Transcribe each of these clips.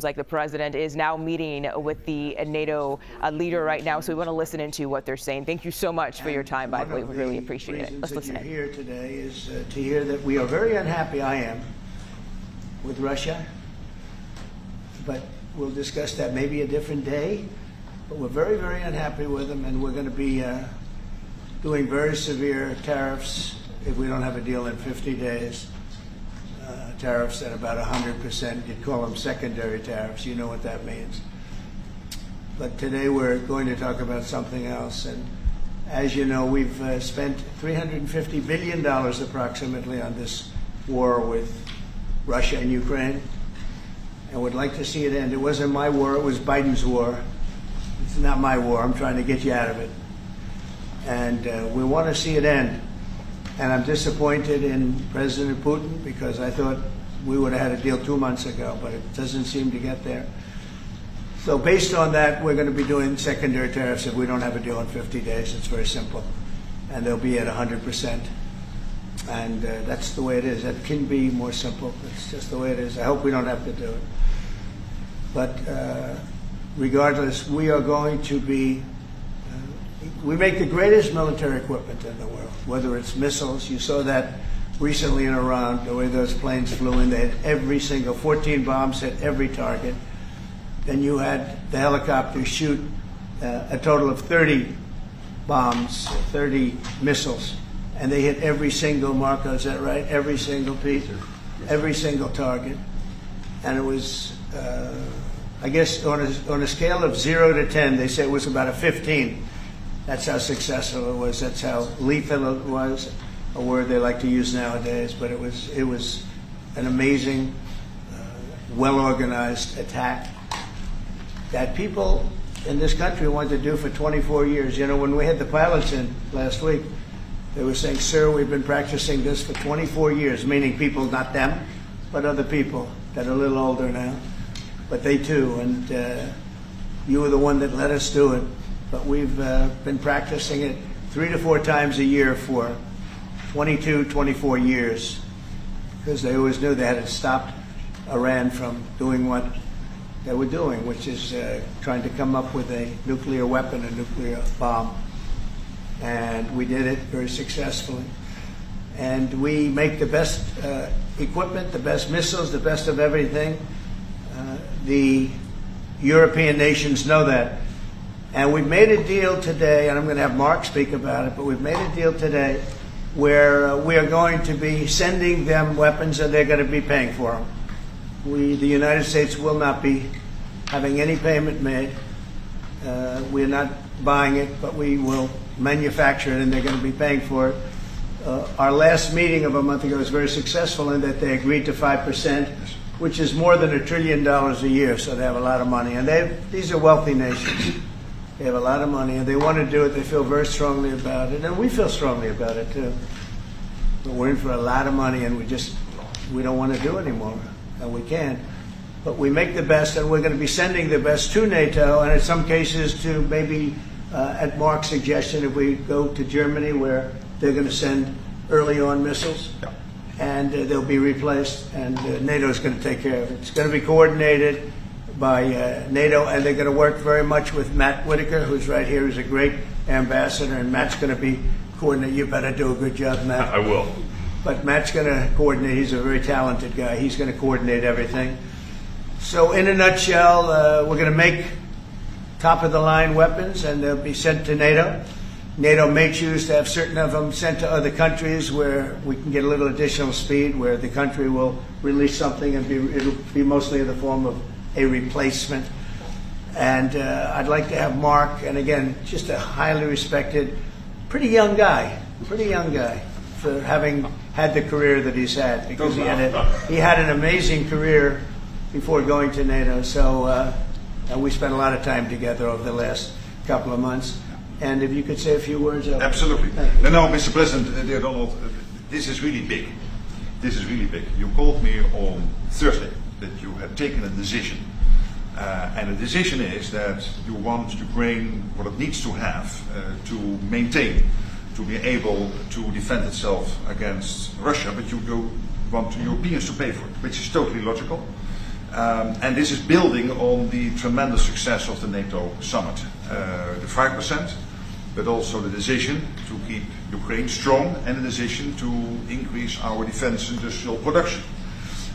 Like the president is now meeting with the NATO leader right now, so we want to listen into what they're saying. Thank you so much for your time, by the way. We really appreciate it. Let's listen in. Here today is to hear that we are very unhappy, I am, with Russia, but we'll discuss that maybe a different day. But we're very, very unhappy with them, and we're going to be doing very severe tariffs if we don't have a deal in 50 days. Tariffs at about 100%. You'd call them secondary tariffs. You know what that means. But today we're going to talk about something else. And as you know, we've spent $350 billion approximately on this war with Russia and Ukraine. And would like to see it end. It wasn't my war. It was Biden's war. It's not my war. I'm trying to get you out of it. And we want to see it end. And I'm disappointed in President Putin because I thought we would have had a deal 2 months ago, but it doesn't seem to get there. So based on that, we're going to be doing secondary tariffs if we don't have a deal in 50 days. It's very simple. And they'll be at 100%. And that's the way it is. It can be more simple. It's just the way it is. I hope we don't have to do it. But regardless, we are going to be we make the greatest military equipment in the world, whether it's missiles. You saw that recently in Iran, the way those planes flew in. They had every single, 14 bombs hit every target. Then you had the helicopters shoot a total of 30 bombs, 30 missiles, and they hit every single, Marco, is that right? Every single piece, every single target. And it was, I guess, on a scale of 0 to 10, they say it was about a 15. That's how successful it was. That's how lethal it was, a word they like to use nowadays. But it was an amazing, well-organized attack that people in this country wanted to do for 24 years. You know, when we had the pilots in last week, they were saying, "Sir, we've been practicing this for 24 years," meaning people, not them, but other people that are a little older now. But they too, and you were the one that let us do it. But we've been practicing it 3 to 4 times a year for 22, 24 years, because they always knew they had to stop Iran from doing what they were doing, which is trying to come up with a nuclear weapon, a nuclear bomb. And we did it very successfully. And we make the best equipment, the best missiles, the best of everything. The European nations know that. And we've made a deal today, and I'm going to have Mark speak about it, but we've made a deal today where we are going to be sending them weapons and they're going to be paying for them. The United States will not be having any payment made. We're not buying it, but we will manufacture it and they're going to be paying for it. Our last meeting of a month ago was very successful in that they agreed to 5%, which is more than $1 trillion a year, so they have a lot of money. And these are wealthy nations. They have a lot of money, and they want to do it. They feel very strongly about it, and we feel strongly about it, too. But we're in for a lot of money, and we don't want to do it anymore, and we can't. But we make the best, and we're going to be sending the best to NATO, and in some cases to maybe, at Mark's suggestion, if we go to Germany, where they're going to send early on missiles, and they'll be replaced, and NATO is going to take care of it. It's going to be coordinated by NATO, and they're going to work very much with Matt Whitaker, who's right here, who's a great ambassador, and Matt's going to be coordinating. You better do a good job, Matt. I will. But Matt's going to coordinate. He's a very talented guy. He's going to coordinate everything. So in a nutshell, we're going to make top-of-the-line weapons, and they'll be sent to NATO. NATO may choose to have certain of them sent to other countries where we can get a little additional speed, where the country will release something and it'll be mostly in the form of a replacement. And I'd like to have Mark, and again, just a highly respected, pretty young guy for having had the career that he's had, because he had an amazing career before going to NATO. So we spent a lot of time together over the last couple of months. And if you could say a few words. Absolutely. No, Mr. President, dear Donald, this is really big. This is really big. You called me on Thursday that you had taken a decision. And the decision is that you want Ukraine what it needs to have to maintain, to be able to defend itself against Russia, but you want Europeans to pay for it, which is totally logical. And this is building on the tremendous success of the NATO summit. The 5%, but also the decision to keep Ukraine strong and the decision to increase our defense industrial production.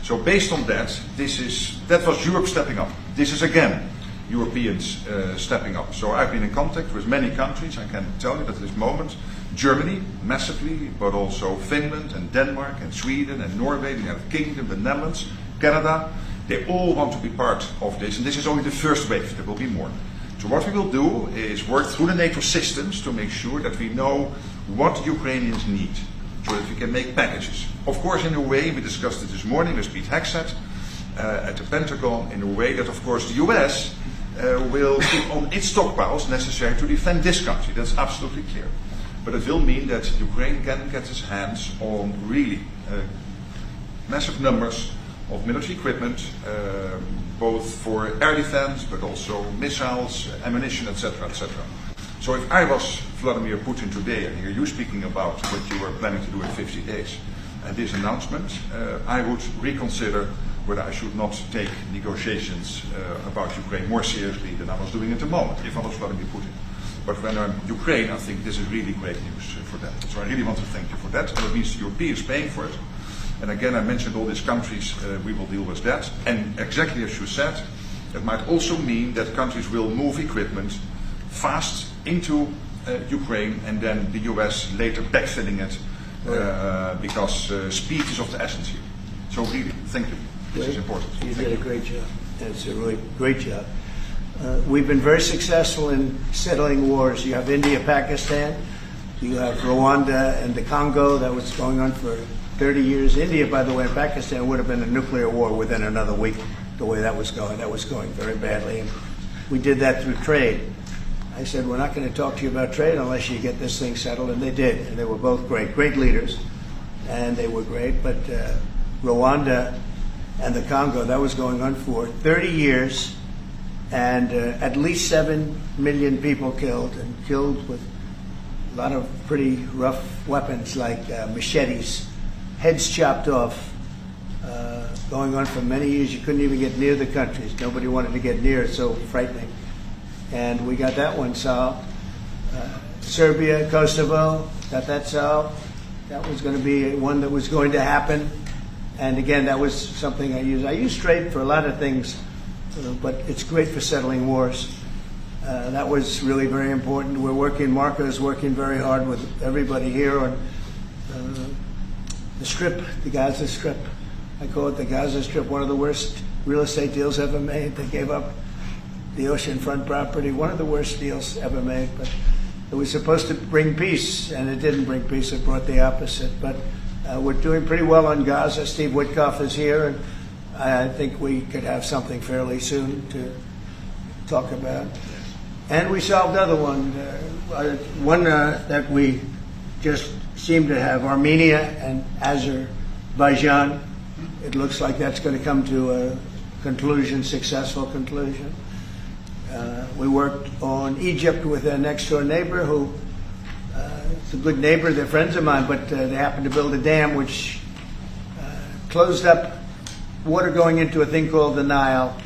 So based on that, that was Europe stepping up. This is again Europeans stepping up. So I've been in contact with many countries. I can tell you that at this moment, Germany massively, but also Finland and Denmark and Sweden and Norway, the United Kingdom, the Netherlands, Canada, they all want to be part of this. And this is only the first wave. There will be more. So what we will do is work through the NATO systems to make sure that we know what Ukrainians need, so that we can make packages. Of course, in a way, we discussed it this morning with Pete Hegseth at the Pentagon, in a way that, of course, the US will keep on its stockpiles necessary to defend this country. That's absolutely clear. But it will mean that Ukraine can get its hands on really massive numbers of military equipment, both for air defense, but also missiles, ammunition, etc., etc. So if I was Vladimir Putin today and hear you speaking about what you were planning to do in 50 days and this announcement, I would reconsider whether I should not take negotiations about Ukraine more seriously than I was doing at the moment, if I was Vladimir Putin. But when I'm Ukraine, I think this is really great news for them. So I really want to thank you for that. And it means the Europeans paying for it. And again, I mentioned all these countries, we will deal with that. And exactly as you said, it might also mean that countries will move equipment fast into Ukraine and then the US later backfilling it because speed is of the essence here. So really, thank you. This is important. You did a great job. That's a really great job. We've been very successful in settling wars. You have India, Pakistan, you have Rwanda and the Congo. That was going on for 30 years. India, by the way, and Pakistan would have been a nuclear war within another week, the way that was going. That was going very badly. And we did that through trade. I said, we're not going to talk to you about trade unless you get this thing settled, and they did. And they were both great leaders, and they were great. But Rwanda and the Congo, that was going on for 30 years, and at least 7 million people killed, and killed with a lot of pretty rough weapons like machetes, heads chopped off, going on for many years. You couldn't even get near the countries. Nobody wanted to get near. It's so frightening. And we got that one solved. Serbia, Kosovo, got that solved. That was going to be one that was going to happen. And again, that was something I use. I use trade for a lot of things, but it's great for settling wars. That was really very important. We're working, Marco is working very hard with everybody here on the Strip, the Gaza Strip. I call it the Gaza Strip, one of the worst real estate deals ever made. They gave up the oceanfront property, one of the worst deals ever made. But it was supposed to bring peace, and it didn't bring peace. It brought the opposite. But we're doing pretty well on Gaza. Steve Witkoff is here, and I think we could have something fairly soon to talk about. And we solved another one, that we just seem to have, Armenia and Azerbaijan. It looks like that's going to come to a conclusion, successful conclusion. We worked on Egypt with a next-door neighbor who is a good neighbor. They're friends of mine, but they happened to build a dam which closed up water going into a thing called the Nile.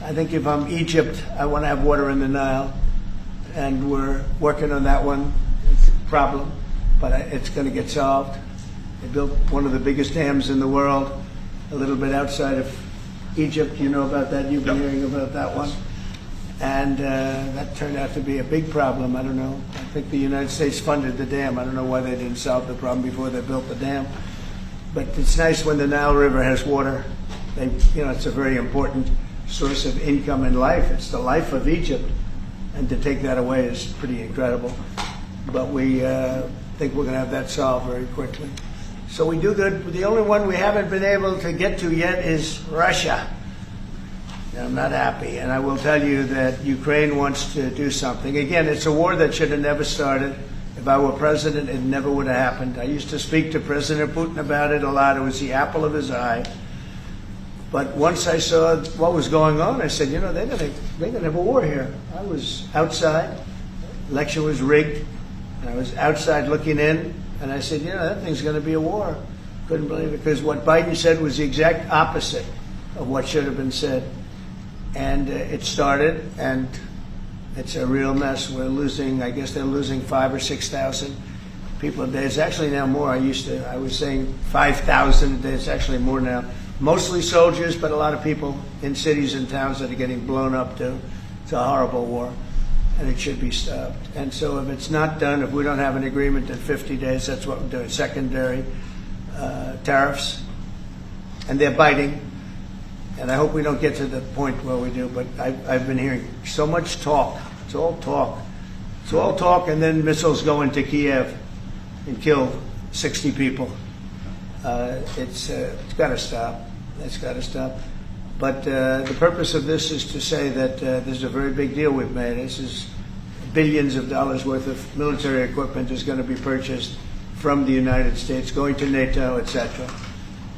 I think if I'm Egypt, I want to have water in the Nile, and we're working on that one. It's a problem, but it's going to get solved. They built one of the biggest dams in the world, a little bit outside of Egypt. You know about that? You've been hearing about that one. And that turned out to be a big problem. I don't know. I think the United States funded the dam. I don't know why they didn't solve the problem before they built the dam. But it's nice when the Nile River has water. It's a very important source of income and life. It's the life of Egypt. And to take that away is pretty incredible. But we think we're going to have that solved very quickly. So we do good. The only one we haven't been able to get to yet is Russia. I'm not happy, and I will tell you that Ukraine wants to do something. Again, it's a war that should have never started. If I were president, it never would have happened. I used to speak to President Putin about it a lot. It was the apple of his eye. But once I saw what was going on, I said, they're going to have a war here. I was outside. Election was rigged. And I was outside looking in, and I said, that thing's going to be a war. Couldn't believe it, because what Biden said was the exact opposite. of what should have been said. And it started, and it's a real mess. We're losing, I guess they're losing 5,000 or 6,000 people a day. It's actually now more. I was saying 5,000 a day. It's actually more now. Mostly soldiers, but a lot of people in cities and towns that are getting blown up too. It's a horrible war, and it should be stopped. And so if it's not done, if we don't have an agreement in 50 days, that's what we're doing. Secondary tariffs, and they're biting. And I hope we don't get to the point where we do, but I've been hearing so much talk. It's all talk. It's all talk, and then missiles go into Kiev and kill 60 people. It's got to stop. It's got to stop. But the purpose of this is to say that this is a very big deal we've made. This is billions of dollars worth of military equipment is going to be purchased from the United States, going to NATO, etc.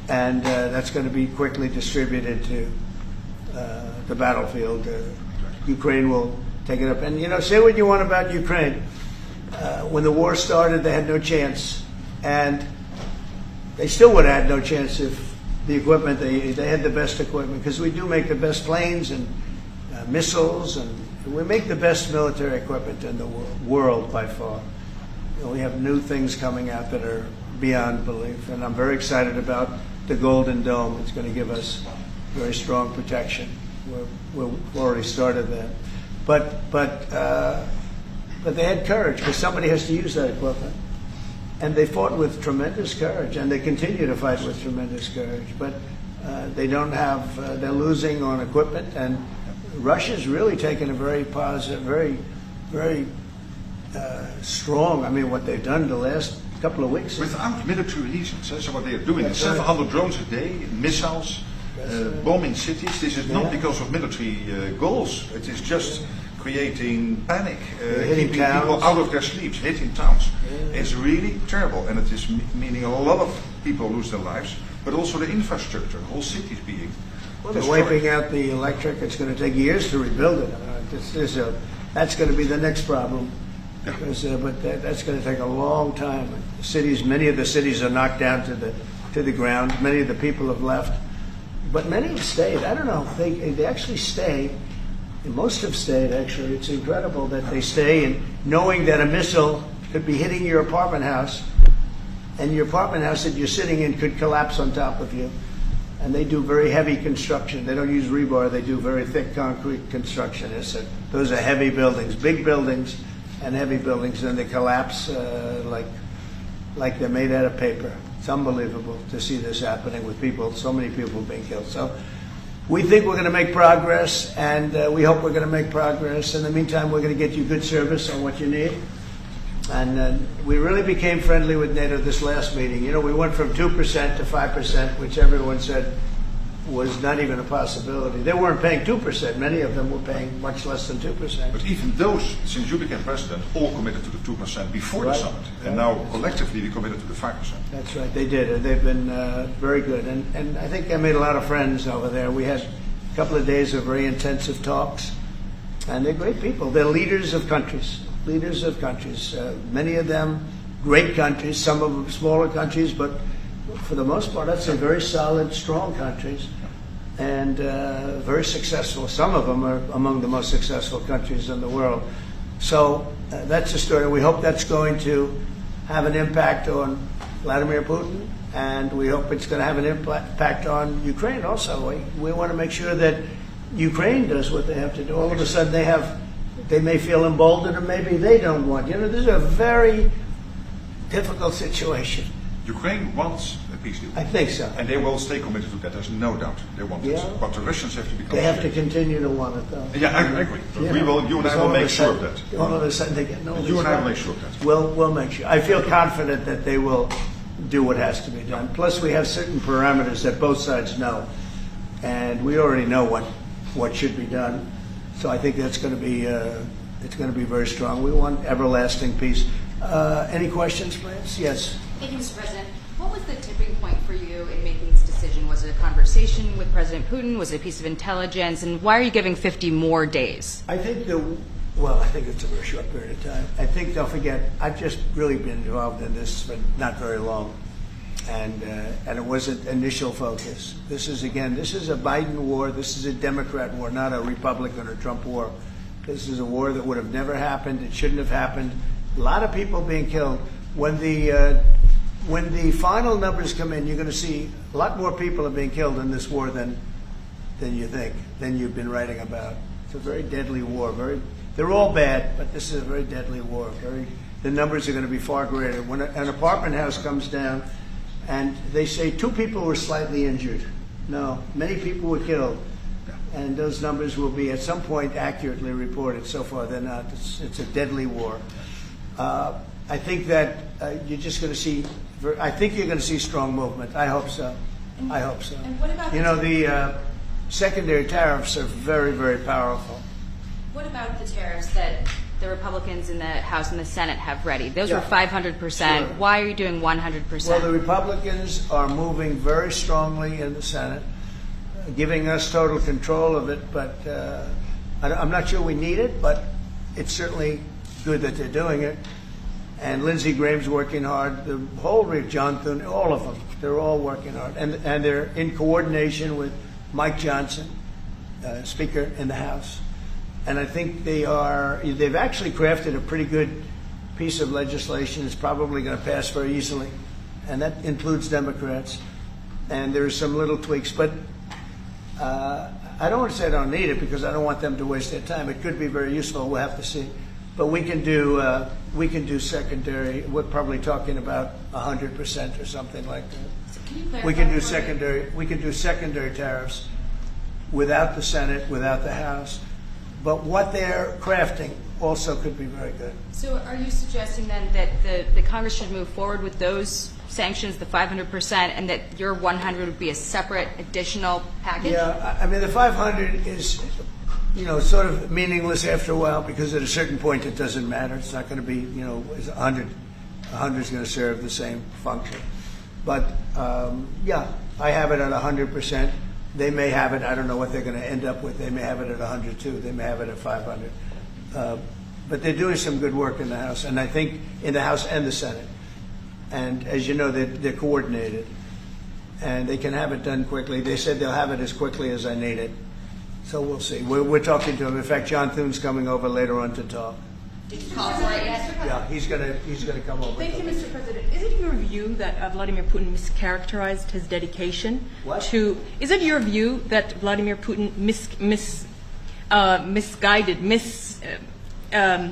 And that's going to be quickly distributed to the battlefield. Ukraine will take it up. And, you know, say what you want about Ukraine. When the war started, they had no chance. And they still would have had no chance if the equipment, they had the best equipment, because we do make the best planes and missiles, and we make the best military equipment in the world by far. You know, we have new things coming out that are beyond belief, and I'm very excited about the Golden Dome. It's going to give us very strong protection. We've already started that. But they had courage, because somebody has to use that equipment. And they fought with tremendous courage, and they continue to fight with tremendous courage. But they don't have, they're losing on equipment, and Russia's really taken a very positive, very strong, I mean, what they've done the last couple of weeks. Without military reasons. So what they are doing is 700 drones a day, missiles, bombing cities. This is not because of military goals. It is just creating panic, keeping people out of their sleeps, hitting towns. It's really terrible, and it is meaning a lot of people lose their lives, but also the infrastructure, whole cities being Well, they're wiping out the electric. It's going to take years to rebuild it. That's going to be the next problem. Because, but that's going to take a long time. Many of the cities are knocked down to the ground. Many of the people have left, but many have stayed. I don't know. They actually stay. Most have stayed, actually. It's incredible that they stay, and knowing that a missile could be hitting your apartment house, and your apartment house that you're sitting in could collapse on top of you. And they do very heavy construction. They don't use rebar. They do very thick concrete construction. Those are heavy buildings, big buildings, and heavy buildings, and they collapse like they're made out of paper. It's unbelievable to see this happening with people, so many people being killed. So we think we're going to make progress, and we hope we're going to make progress. In the meantime, we're going to get you good service on what you need. And we really became friendly with NATO this last meeting. You know, we went from 2% to 5%, which everyone said was not even a possibility. They weren't paying 2%. Many of them were paying much less than 2%. But even those, since you became president, all committed to the 2% before the summit. And now collectively we committed to the 5%. That's right, they did. They've been very good. And I think I made a lot of friends over there. We had a couple of days of very intensive talks. And they're great people. They're leaders of countries. Leaders of countries. Many of them great countries, some of them smaller countries, but for the most part, I'd say very solid, strong countries, and very successful. Some of them are among the most successful countries in the world. So that's the story. We hope that's going to have an impact on Vladimir Putin, and we hope it's going to have an impact on Ukraine also. We want to make sure that Ukraine does what they have to do. All of a sudden they may feel emboldened, or maybe they don't want. You know, this is a very difficult situation. Ukraine wants a peace deal. I think so. And they will stay committed to that, there's no doubt. They want it. But the Russians have to become... They have to continue to want it, though. Yeah, I agree. But you and I will make sure of that. All of a sudden they get no... You and I will make sure of that. We'll make sure. I feel confident that they will do what has to be done. Plus, we have certain parameters that both sides know. And we already know what should be done. So I think that's going to be... it's going to be very strong. We want everlasting peace. Any questions, please? Yes. Thank you, Mr. President. What was the tipping point for you in making this decision? Was it a conversation with President Putin? Was it a piece of intelligence? And why are you giving 50 more days? I think I think it's a very short period of time. I think, don't forget, I've just really been involved in this for not very long. and it wasn't initial focus. This is a Biden war. This is a Democrat war, not a Republican or Trump war. This is a war that would have never happened. It shouldn't have happened. A lot of people being killed. When the final numbers come in, you're going to see a lot more people are being killed in this war than you think, than you've been writing about. It's a very deadly war. They're all bad, but this is a very deadly war. The numbers are going to be far greater. When an apartment house comes down, and they say 2 people were slightly injured. No, many people were killed, and those numbers will be at some point accurately reported. So far, they're not. It's a deadly war. I think that you're just going to see. I think you're going to see strong movement. I hope so. I hope so. And what about the secondary tariffs are very, very powerful. What about the tariffs that the Republicans in the House and the Senate have ready? Those were 500%. Sure. Why are you doing 100%? Well, the Republicans are moving very strongly in the Senate, giving us total control of it. But I'm not sure we need it, but it's certainly good that they're doing it. And Lindsey Graham's working hard. The whole John Thune, all of them, they're all working hard, and they're in coordination with Mike Johnson, Speaker in the House. And I think they've actually crafted a pretty good piece of legislation. It's probably going to pass very easily, and that includes Democrats. And there's some little tweaks, but I don't want to say I don't need it because I don't want them to waste their time. It could be very useful. We'll have to see. But we can do secondary. We're probably talking about 100% or something like that. So can you clarify We can do for me? secondary. We can do secondary tariffs without the Senate, without the House. But what they're crafting also could be very good. So are you suggesting then that the Congress should move forward with those sanctions, the 500%, and that your 100 would be a separate additional package? Yeah, I mean the 500 is, sort of meaningless after a while because at a certain point it doesn't matter. It's not going to be, 100. 100 is going to serve the same function. But I have it at 100%. They may have it. I don't know what they're going to end up with. They may have it at 100 too. They may have it at 500. But they're doing some good work in the House, and I think in the House and the Senate. And as you know, they're coordinated, and they can have it done quickly. They said they'll have it as quickly as I need it. So we'll see. We're talking to him. In fact, John Thune's coming over later on to talk. Did you call for it yet? Yeah, he's gonna come over. Thank you, Mr. President. Is it your view that Vladimir Putin mischaracterized his dedication to? Is it your view that Vladimir Putin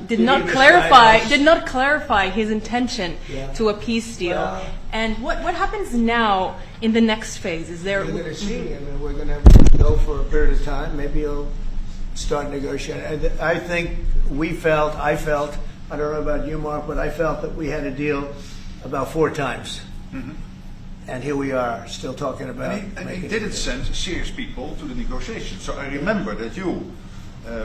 did not clarify his intention to a peace deal? Well, and what happens now in the next phase? Is there? We're going to see. I mean, we're going to go for a period of time. Maybe he'll start negotiating. I think I felt, I don't know about you, Mark, but I felt that we had a deal about 4 times. Mm-hmm. And here we are, still talking about And he didn't send serious people to the negotiations. So I remember that you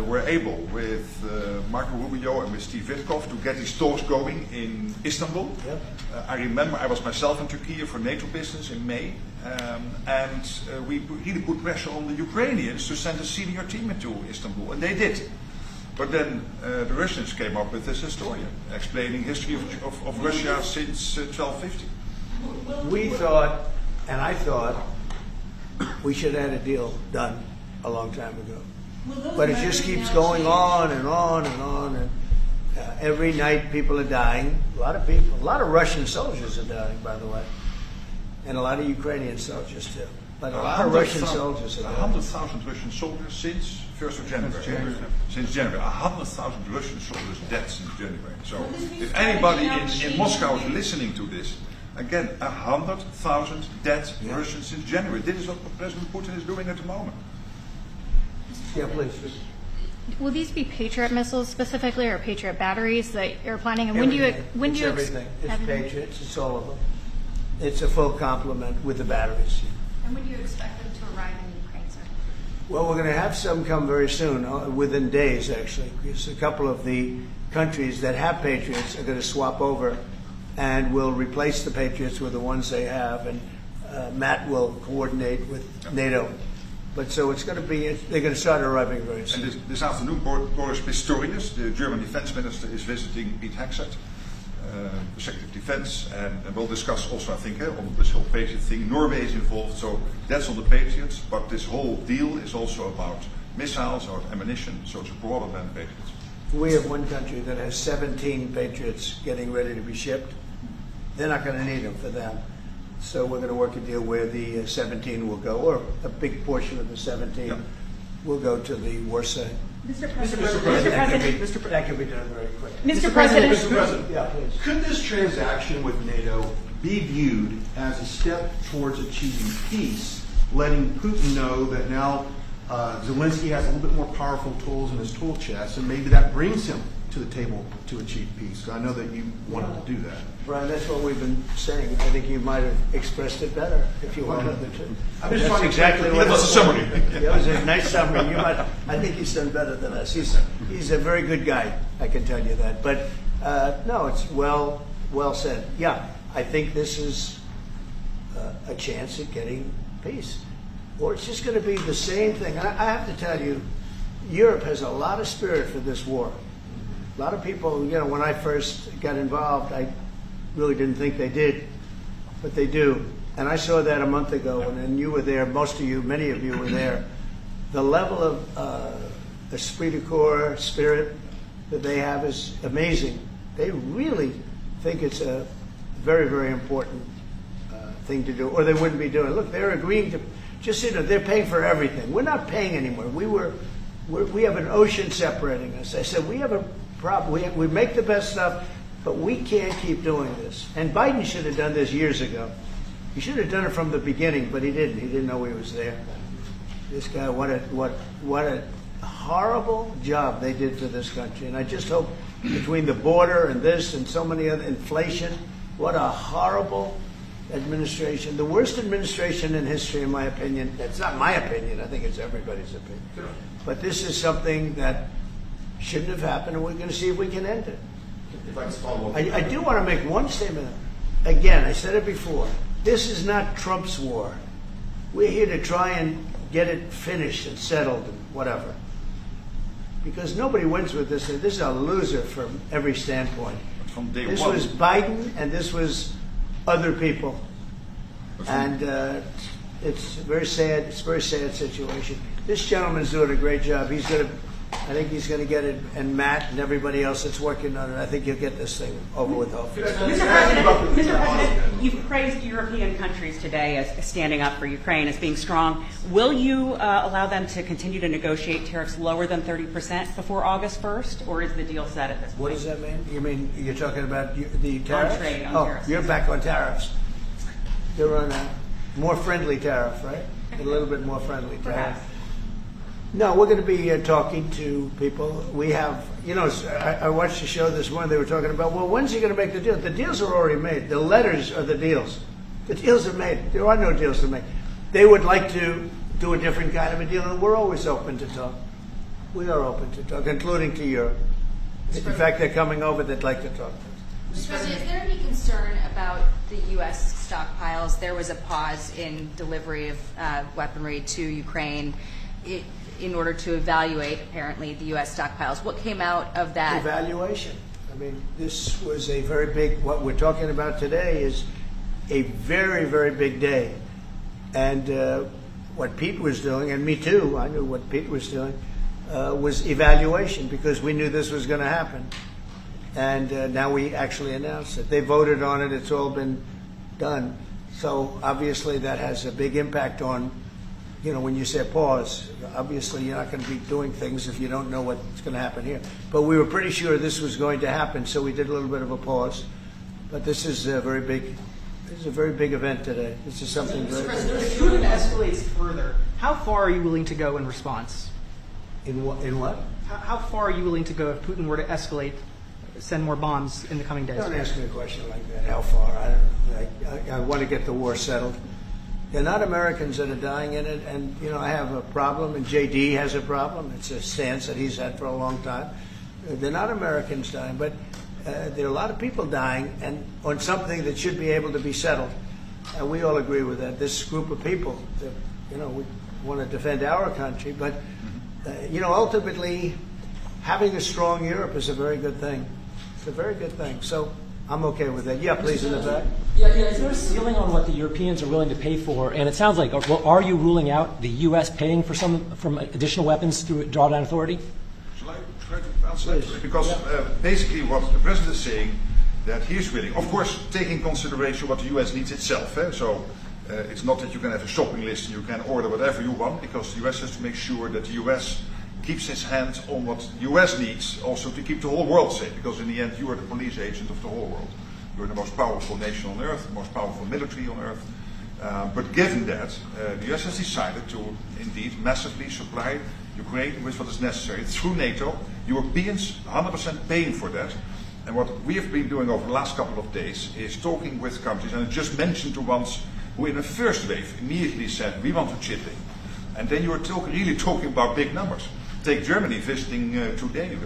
were able, with Marco Rubio and with Steve Witkoff, to get these talks going in Istanbul. Yep. I remember I was myself in Turkey for NATO business in May, and we really put pressure on the Ukrainians to send a senior team into Istanbul, and they did. But then the Russians came up with this historian explaining history of Russia since 1250. We thought, and I thought, we should have had a deal done a long time ago. But it just keeps going on and on and on. And every night people are dying. A lot of people, a lot of Russian soldiers are dying, by the way. And a lot of Ukrainian soldiers too. But a lot of Russian soldiers are dying. 100,000 Russian soldiers since 1st of January. Since January. 100,000 Russian soldiers dead since January. So if anybody in Moscow is listening to this, again, 100,000 dead Russians since January. This is what President Putin is doing at the moment. Yeah, please. Will these be Patriot missiles specifically, or Patriot batteries that you're planning? And Everything. when do you everything. It's everything? Patriots. It's all of them. It's a full complement with the batteries. And when do you expect them to arrive in Ukraine, sir? Well, we're going to have some come very soon, within days, actually. Because a couple of the countries that have Patriots are going to swap over and will replace the Patriots with the ones they have. And Matt will coordinate with NATO. But so it's going to be, they're going to start arriving very soon. And this afternoon, Boris Pistorius, the German defense minister, is visiting Pete Hegseth. Secretary of Defense, and we'll discuss also, I think, on this whole Patriot thing. Norway is involved, so that's on the Patriots, but this whole deal is also about missiles or ammunition, so it's broader than Patriots. We have one country that has 17 Patriots getting ready to be shipped. They're not going to need them for them. So we're going to work a deal where the 17 will go, or a big portion of the 17 will go to the war site. Mr. President, That can be done very quickly. Mr. President, Yeah, please. Could this transaction with NATO be viewed as a step towards achieving peace, letting Putin know that now Zelensky has a little bit more powerful tools in his tool chest, and maybe that brings him to the table to achieve peace? I know that you wanted to do that. Brian, that's what we've been saying. I think you might have expressed it better if you wanted to. I'm just That's trying to exactly what That was a summary. That was a nice summary. I think he's done better than us. He's a very good guy, I can tell you that. But no, it's well said. Yeah, I think this is a chance at getting peace. Or it's just going to be the same thing. I have to tell you, Europe has a lot of spirit for this war. A lot of people, when I first got involved, I really didn't think they did, but they do. And I saw that a month ago, and you were there, many of you were there. The level of esprit de corps, spirit that they have is amazing. They really think it's a very, very important thing to do, or they wouldn't be doing it. Look, they're agreeing to, they're paying for everything. We're not paying anymore. We have an ocean separating us. I said, we have a problem. We make the best stuff, but we can't keep doing this. And Biden should have done this years ago. He should have done it from the beginning, but he didn't. He didn't know he was there. This guy, what a horrible job they did for this country. And I just hope between the border and this and so many other, inflation, what a horrible administration. The worst administration in history, in my opinion. That's not my opinion. I think it's everybody's opinion. But this is something that shouldn't have happened, and we're going to see if we can end it. If I can follow up. I do want to make one statement. Again, I said it before. This is not Trump's war. We're here to try and get it finished and settled and whatever. Because nobody wins with this. This is a loser from every standpoint. From day This one. was Biden, and this was other people. And it's a very sad. It's a very sad situation. This gentleman's doing a great job. I think he's going to get it, and Matt and everybody else that's working on it. I think he'll get this thing over with, hopefully. Mr. President, you've praised European countries today as standing up for Ukraine, as being strong. Will you allow them to continue to negotiate tariffs lower than 30% before August 1st, or is the deal set at this point? What does that mean? You mean you're talking about the tariffs? On trade, on tariffs. You're back on tariffs. You're on a more friendly tariff, right? A little bit more friendly tariff. Perhaps. No, we're going to be talking to people. We have, I watched the show this morning. They were talking about, well, when's he going to make the deal? The deals are already made. The letters are the deals. The deals are made. There are no deals to make. They would like to do a different kind of a deal, and we're always open to talk. We are open to talk, including to Europe. In fact, they're coming over. They'd like to talk to us. Mr. President, is there any concern about the U.S. stockpiles? There was a pause in delivery of weaponry to Ukraine in order to evaluate, apparently, the U.S. stockpiles. What came out of that? Evaluation. I mean, this was a very big, what we're talking about today is a very, very big day. And what Pete was doing, and me too, I knew what Pete was doing, was evaluation, because we knew this was going to happen. And now we actually announced it. They voted on it. It's all been done. So obviously that has a big impact on, when you say pause, obviously you're not going to be doing things if you don't know what's going to happen here. But we were pretty sure this was going to happen, so we did a little bit of a pause. But this is a very big event today. This is something very big. If Putin escalates further, how far are you willing to go in response? In what? How far are you willing to go if Putin were to escalate, send more bombs in the coming days? Don't ask me a question like that. How far? I want to get the war settled. They're not Americans that are dying in it, and I have a problem, and JD has a problem. It's a stance that he's had for a long time. They're not Americans dying, but there are a lot of people dying, and on something that should be able to be settled. And we all agree with that. This group of people, we want to defend our country, but ultimately, having a strong Europe is a very good thing. It's a very good thing. So I'm okay with that. Yeah, please, in the back. Yeah, is there a ceiling on what the Europeans are willing to pay for? And it sounds like, well, are you ruling out the U.S. paying for from additional weapons through drawdown authority? Shall I try to answer that? Because basically what the president is saying, that he is willing, of course, taking consideration what the U.S. needs itself. So it's not that you can have a shopping list and you can order whatever you want, because the U.S. has to make sure that the U.S. keeps its hand on what the U.S. needs also to keep the whole world safe, because in the end you are the police agent of the whole world. You're the most powerful nation on earth, the most powerful military on earth. But given that, the US has decided to indeed massively supply Ukraine with what is necessary through NATO. Europeans 100% paying for that. And what we have been doing over the last couple of days is talking with countries, and I just mentioned the ones who in the first wave immediately said, we want to chip in. And then you are really talking about big numbers. Take Germany visiting today,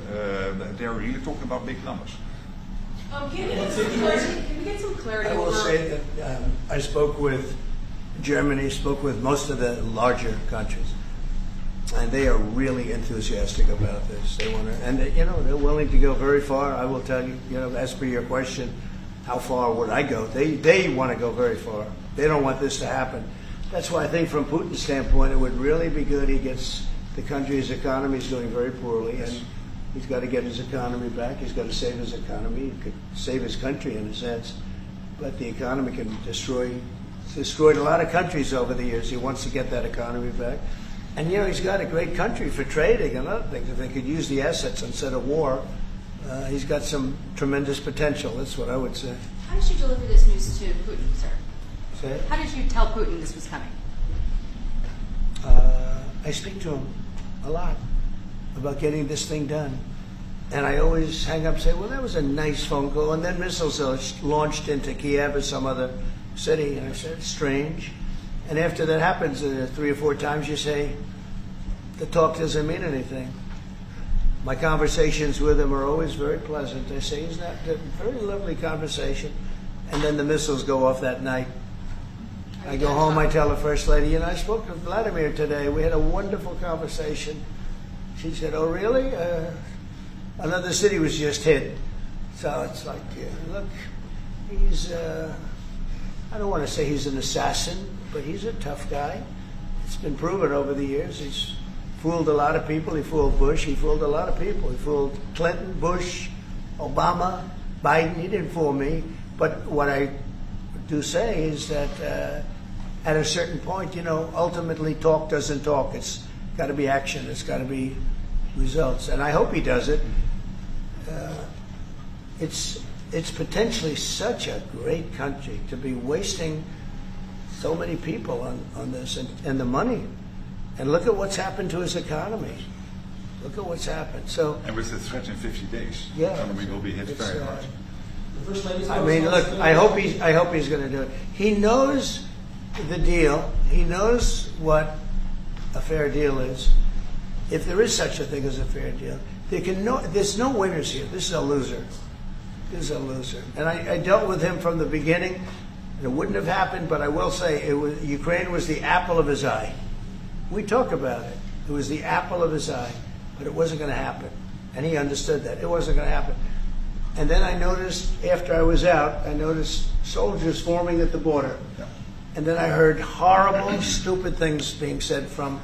they're really talking about big numbers. Can we get some clarity? I will say that I spoke with Germany, spoke with most of the larger countries, and they are really enthusiastic about this. They want to, and they're willing to go very far. I will tell you, as per your question, how far would I go? They want to go very far. They don't want this to happen. That's why I think from Putin's standpoint, it would really be good. He gets the country's economy is doing very poorly, and he's got to get his economy back. He's got to save his economy. He could save his country in a sense, but the economy can destroyed a lot of countries over the years. He wants to get that economy back. And he's got a great country for trading and other things. If they could use the assets instead of war, he's got some tremendous potential. That's what I would say. How did you deliver this news to Putin, sir? Say? How did you tell Putin this was coming? I speak to him a lot about getting this thing done. And I always hang up and say, well, that was a nice phone call. And then missiles are launched into Kiev or some other city. And I said, it's strange. And after that happens 3 or 4 times, you say, the talk doesn't mean anything. My conversations with him are always very pleasant. I say, isn't that a very lovely conversation? And then the missiles go off that night. I go home, I tell the First Lady, I spoke to Vladimir today. We had a wonderful conversation. She said, oh, really? Another city was just hit. So it's like, look, he's, I don't want to say he's an assassin, but he's a tough guy. It's been proven over the years. He's fooled a lot of people. He fooled Bush. He fooled a lot of people. He fooled Clinton, Bush, Obama, Biden. He didn't fool me. But what I do say is that at a certain point, ultimately talk doesn't talk. It's got to be action. It's got to be results. And I hope he does it. It's potentially such a great country to be wasting so many people on this and the money. And look at what's happened to his economy. Look at what's happened. So, and with the threat in 50 days, yeah, the economy will be hit very hard. I mean, look, I hope he's going to do it. He knows the deal. He knows what a fair deal is. If there is such a thing as a fair deal, there's no winners here. This is a loser. This is a loser. And I dealt with him from the beginning. And it wouldn't have happened, but I will say Ukraine was the apple of his eye. We talk about it. It was the apple of his eye, but it wasn't going to happen. And he understood that. It wasn't going to happen. And then I noticed, after I was out, I noticed soldiers forming at the border. Yeah. And then I heard horrible, stupid things being said from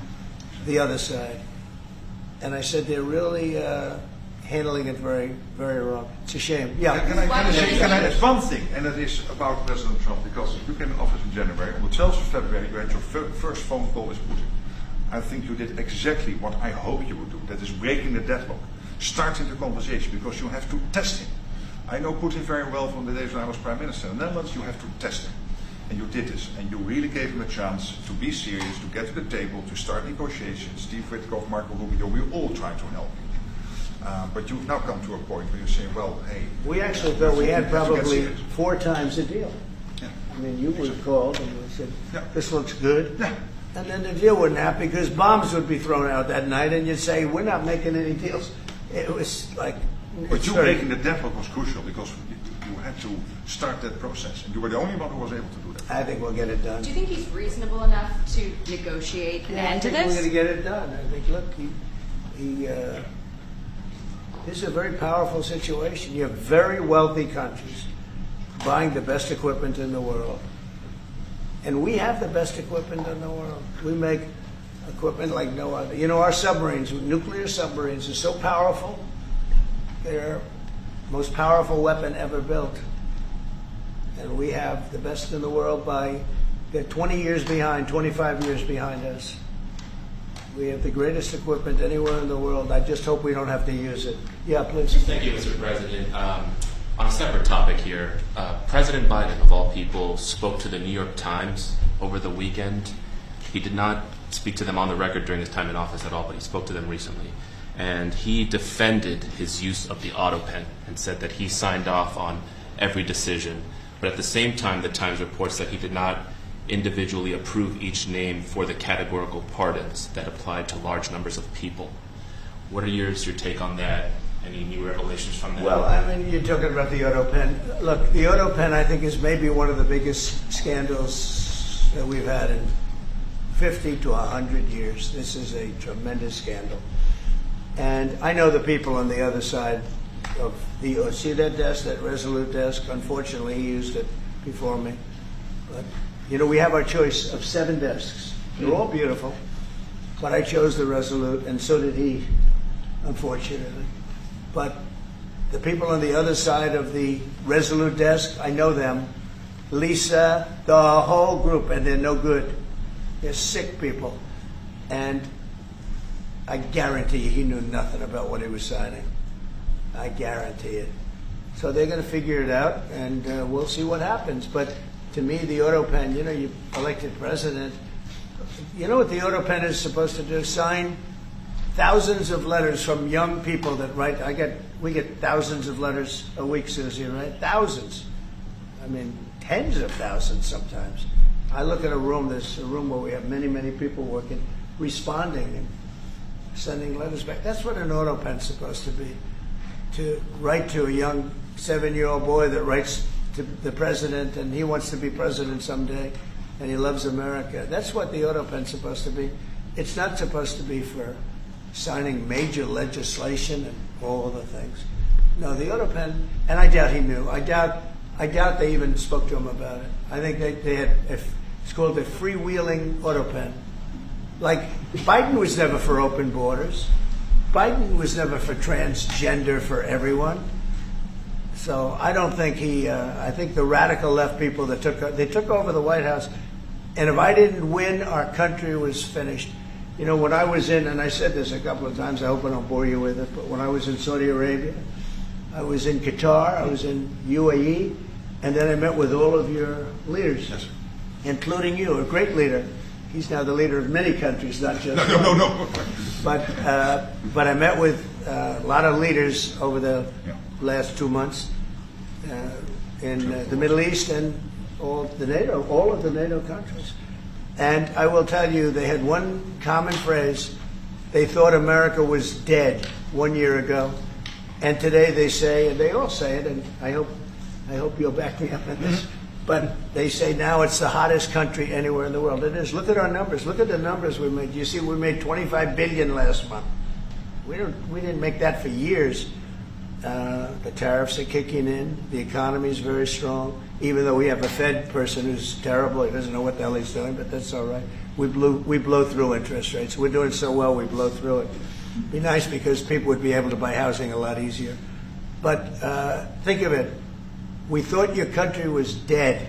the other side. And I said, they're really handling it very, very wrong. It's a shame. Yeah. Can I add one thing, and that is about President Trump, because you came in office in January. On the 12th of February, you had your first phone call with Putin. I think you did exactly what I hope you would do. That is breaking the deadlock, starting the conversation, because you have to test him. I know Putin very well from the days when I was Prime Minister. In the Netherlands, you have to test him. And you did this, and you really gave him a chance to be serious, to get to the table, to start negotiations. Steve Witkoff, Marco Rubio, we all tried to help you. But you've now come to a point where you say, well, hey... We actually thought we had probably 4 times the deal. Yeah. I mean, you would have called and we said, yeah, this looks good. Yeah. And then the deal wouldn't happen because bombs would be thrown out that night and you'd say, we're not making any deals. It was like... But you breaking the deadlock was crucial because you had to start that process. And you were the only one who was able to do that. I think we'll get it done. Do you think he's reasonable enough to negotiate an end to this? I think we're going to get it done. I think, look, this is a very powerful situation. You have very wealthy countries buying the best equipment in the world. And we have the best equipment in the world. We make equipment like no other. You know, our submarines, nuclear submarines, are so powerful. They're the most powerful weapon ever built. And we have the best in the world they're 20 years behind, 25 years behind us. We have the greatest equipment anywhere in the world. I just hope we don't have to use it. Yeah, please. Thank you, Mr. President. On a separate topic here, President Biden, of all people, spoke to the New York Times over the weekend. He did not speak to them on the record during his time in office at all, but he spoke to them recently. And he defended his use of the auto pen and said that he signed off on every decision. But at the same time, the Times reports that he did not individually approve each name for the categorical pardons that applied to large numbers of people. What are your take on that? Any new revelations from that? Well, I mean, you're talking about the auto pen. Look, the auto pen, I think, is maybe one of the biggest scandals that we've had in 50 to 100 years. This is a tremendous scandal. And I know the people on the other side of the, see that desk, that Resolute desk? Unfortunately, he used it before me. But, you know, we have our choice of 7 desks. They're all beautiful. But I chose the Resolute, and so did he, unfortunately. But the people on the other side of the Resolute desk, I know them. Lisa, the whole group, and they're no good. They're sick people. And I guarantee you he knew nothing about what he was signing. I guarantee it. So they're going to figure it out, and we'll see what happens. But to me, the auto pen, you know, you elected president. You know what the auto pen is supposed to do? Sign thousands of letters from young people that write. We get thousands of letters a week, Susie, right? Thousands. I mean, tens of thousands sometimes. I look at a room, there's a room where we have many, many people working, responding and sending letters back. That's what an auto pen's supposed to be. To write to a young 7-year-old boy that writes to the president, and he wants to be president someday, and he loves America. That's what the auto pen's supposed to be. It's not supposed to be for signing major legislation and all the things. No, the auto pen, and I doubt he knew. I doubt they even spoke to him about it. I think they had, it's called the freewheeling auto pen. Like, Biden was never for open borders. Biden was never for transgender for everyone. So I don't think I think the radical left people that took over the White House, and if I didn't win, our country was finished. You know, when I was in, and I said this a couple of times, I hope I don't bore you with it, but when I was in Saudi Arabia, I was in Qatar, I was in UAE, and then I met with all of your leaders, yes, including you, a great leader. He's now the leader of many countries, not just one. No. But I met with a lot of leaders over the last 2 months in the Middle East and all of the NATO countries. And I will tell you, they had one common phrase. They thought America was dead 1 year ago. And today they say, and they all say it, and I hope you'll back me up in this, but they say now it's the hottest country anywhere in the world. It is. Look at our numbers. Look at the numbers we made. You see, we made $25 billion last month. We didn't make that for years. The tariffs are kicking in. The economy is very strong. Even though we have a Fed person who's terrible, he doesn't know what the hell he's doing, but that's all right. We blow through interest rates. We're doing so well, we blow through it. Be nice because people would be able to buy housing a lot easier. But think of it. We thought your country was dead,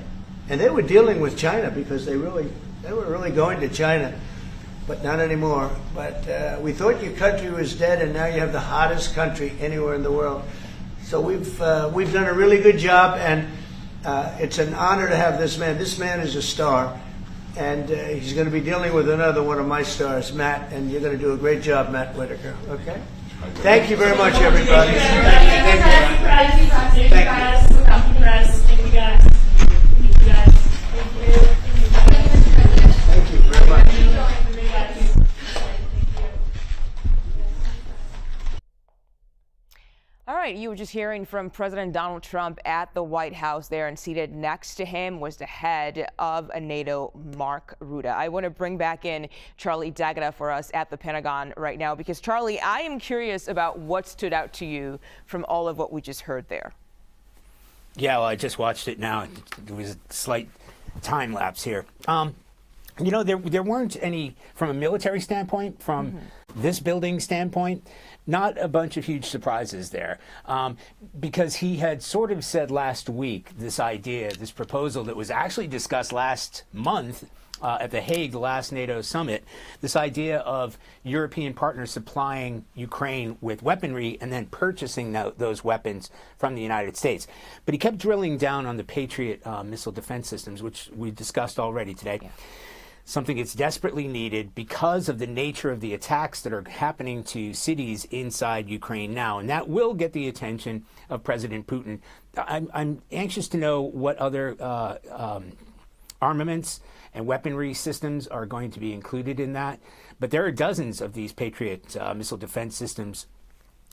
and they were dealing with China because they were really going to China, but not anymore. But we thought your country was dead, and now you have the hottest country anywhere in the world. So we've done a really good job, and it's an honor to have this man. This man is a star, and he's going to be dealing with another one of my stars, Matt, and you're going to do a great job, Matt Whitaker. Okay? Thank you very much, everybody. Thank you. Thank you, guys. Thank you, guys. Thank you, guys. Thank you, guys. Thank you. Thank you very much. All right, you were just hearing from President Donald Trump at the White House there, and seated next to him was the head of NATO, Mark Rutte. I want to bring back in Charlie D'Agata for us at the Pentagon right now, because Charlie, I am curious about what stood out to you from all of what we just heard there. Yeah, well, I just watched it now. There was a slight time lapse here. You know, there weren't any, from a military standpoint, from this building standpoint, not a bunch of huge surprises there. Because he had sort of said last week this idea, this proposal that was actually discussed last month at The Hague, the last NATO summit, this idea of European partners supplying Ukraine with weaponry and then purchasing those weapons from the United States. But he kept drilling down on the Patriot missile defense systems, which we discussed already today. Yeah. Something that's desperately needed because of the nature of the attacks that are happening to cities inside Ukraine now. And that will get the attention of President Putin. I'm anxious to know what other armaments and weaponry systems are going to be included in that. But there are dozens of these Patriot missile defense systems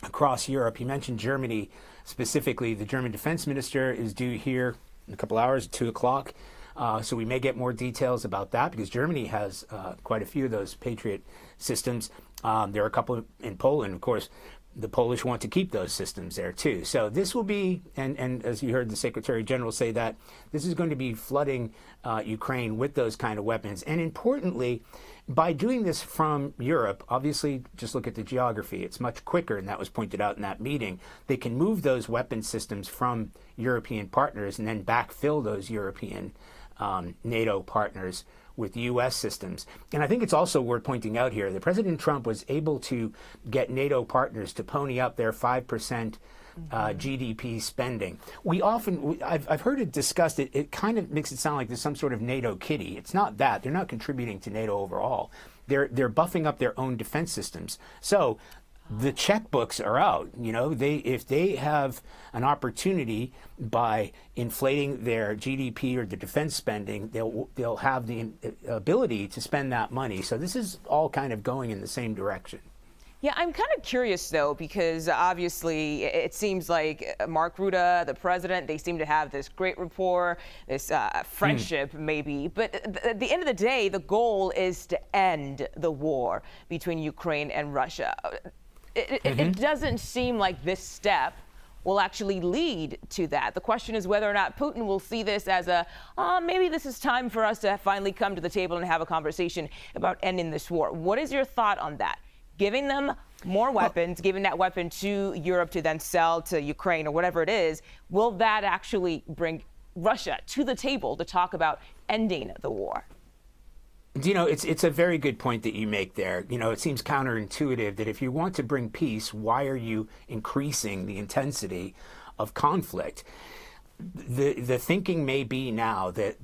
across Europe. You mentioned Germany specifically. The German defense minister is due here in a couple hours, 2 o'clock. So we may get more details about that because Germany has quite a few of those Patriot systems. There are a couple in Poland, of course. The Polish want to keep those systems there too. So this will be, and as you heard the Secretary General say, that this is going to be flooding Ukraine with those kind of weapons. And importantly, by doing this from Europe, obviously, just look at the geography. It's much quicker, and that was pointed out in that meeting. They can move those weapon systems from European partners and then backfill those European NATO partners with U.S. systems. And I think it's also worth pointing out here that President Trump was able to get NATO partners to pony up their 5% GDP spending. I've heard it discussed, it kind of makes it sound like there's some sort of NATO kitty. It's not that. They're not contributing to NATO overall. They're buffing up their own defense systems. So the checkbooks are out. You know, if they have an opportunity by inflating their GDP or the defense spending, they'll have the ability to spend that money. So this is all kind of going in the same direction. Yeah, I'm kind of curious, though, because obviously it seems like Mark Rutte, the president, they seem to have this great rapport, this friendship maybe. But at the end of the day, the goal is to end the war between Ukraine and Russia. It doesn't seem like this step will actually lead to that. The question is whether or not Putin will see this as maybe this is time for us to finally come to the table and have a conversation about ending this war. What is your thought on that? Giving them more weapons, giving that weapon to Europe to then sell to Ukraine or whatever it is, will that actually bring Russia to the table to talk about ending the war? You know, it's a very good point that you make there. You know, it seems counterintuitive that if you want to bring peace, why are you increasing the intensity of conflict? The thinking may be now that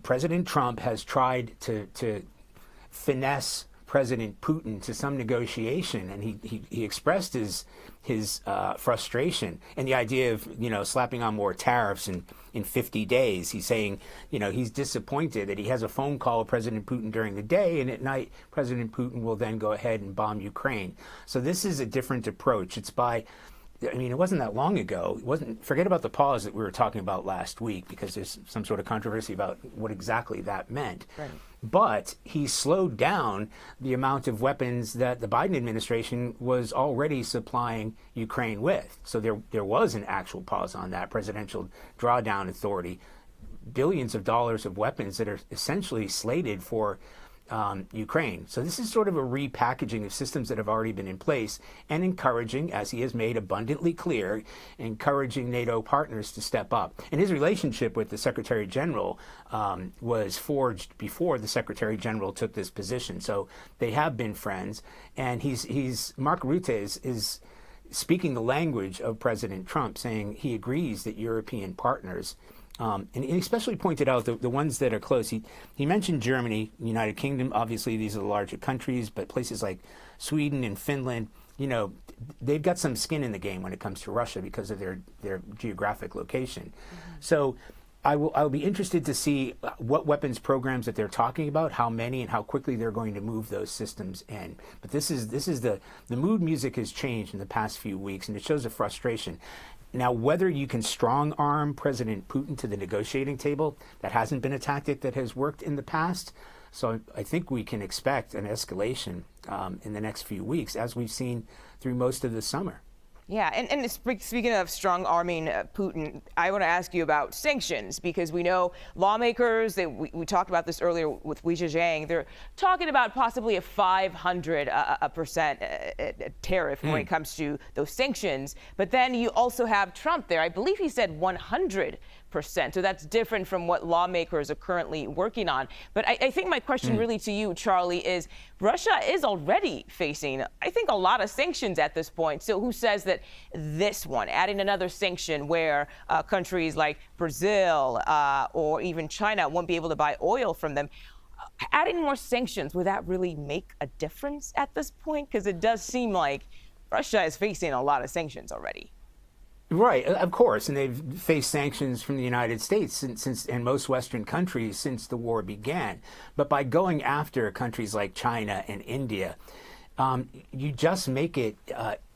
President Trump has tried to finesse President Putin to some negotiation, and he expressed his frustration and the idea of, you know, slapping on more tariffs in 50 days. He's saying, you know, he's disappointed that he has a phone call with President Putin during the day, and at night President Putin will then go ahead and bomb Ukraine. So this is a different approach. It's by, I mean, it wasn't that long ago. Forget about the pause that we were talking about last week, because there's some sort of controversy about what exactly that meant. Right. But he slowed down the amount of weapons that the Biden administration was already supplying Ukraine with. So there was an actual pause on that presidential drawdown authority. Billions of dollars of weapons that are essentially slated for Ukraine. So this is sort of a repackaging of systems that have already been in place, and encouraging, as he has made abundantly clear, encouraging NATO partners to step up. And his relationship with the Secretary General was forged before the Secretary General took this position. So they have been friends, and Mark Rutte is speaking the language of President Trump, saying he agrees that European partners, and he especially pointed out the ones that are close. He mentioned Germany, United Kingdom. Obviously, these are the larger countries, but places like Sweden and Finland, you know, they've got some skin in the game when it comes to Russia because of their geographic location. So I'll be interested to see what weapons programs that they're talking about, how many, and how quickly they're going to move those systems in. But this is the mood music has changed in the past few weeks, and it shows a frustration. Now, whether you can strong-arm President Putin to the negotiating table, that hasn't been a tactic that has worked in the past. So I think we can expect an escalation in the next few weeks, as we've seen through most of the summer. Yeah, and speaking of strong-arming Putin, I want to ask you about sanctions, because we know lawmakers, we talked about this earlier with Wei Zhejiang, they're talking about possibly a 500% tariff when it comes to those sanctions. But then you also have Trump there. I believe he said 100%. So that's different from what lawmakers are currently working on. But I think my question really to you, Charlie, is Russia is already facing, I think, a lot of sanctions at this point. So who says that this one, adding another sanction where countries like Brazil or even China won't be able to buy oil from them, adding more sanctions, would that really make a difference at this point? Because it does seem like Russia is facing a lot of sanctions already. Right, of course, and they've faced sanctions from the United States since and most Western countries since the war began. But by going after countries like China and India, you just make it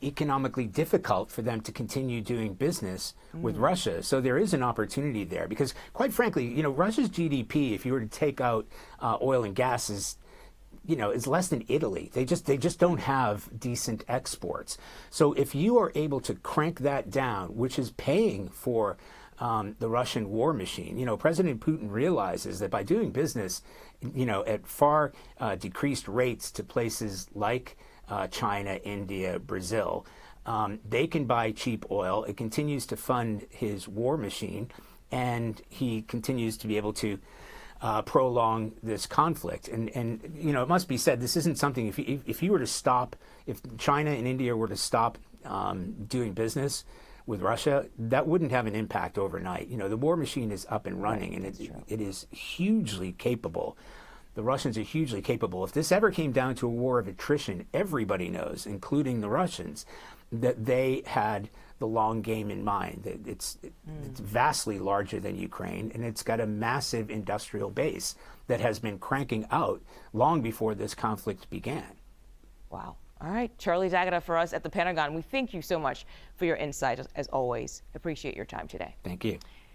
economically difficult for them to continue doing business with Russia. So there is an opportunity there, because quite frankly, you know, Russia's GDP, if you were to take out oil and gas, is less than Italy. They just don't have decent exports. So if you are able to crank that down, which is paying for the Russian war machine, President Putin realizes that by doing business, at far decreased rates to places like China, India, Brazil, they can buy cheap oil. It continues to fund his war machine, and he continues to be able to prolong this conflict. And it must be said, this isn't something, if you were to stop, if China and India were to stop doing business with Russia, that wouldn't have an impact overnight. The war machine is up and running, and it is hugely capable. The Russians are hugely capable. If this ever came down to a war of attrition, everybody knows, including the Russians, that they had the long game in mind. It's vastly larger than Ukraine, and it's got a massive industrial base that has been cranking out long before this conflict began. Wow. All right, Charlie D'Agata for us at the Pentagon. We thank you so much for your insight, as always. Appreciate your time today. Thank you.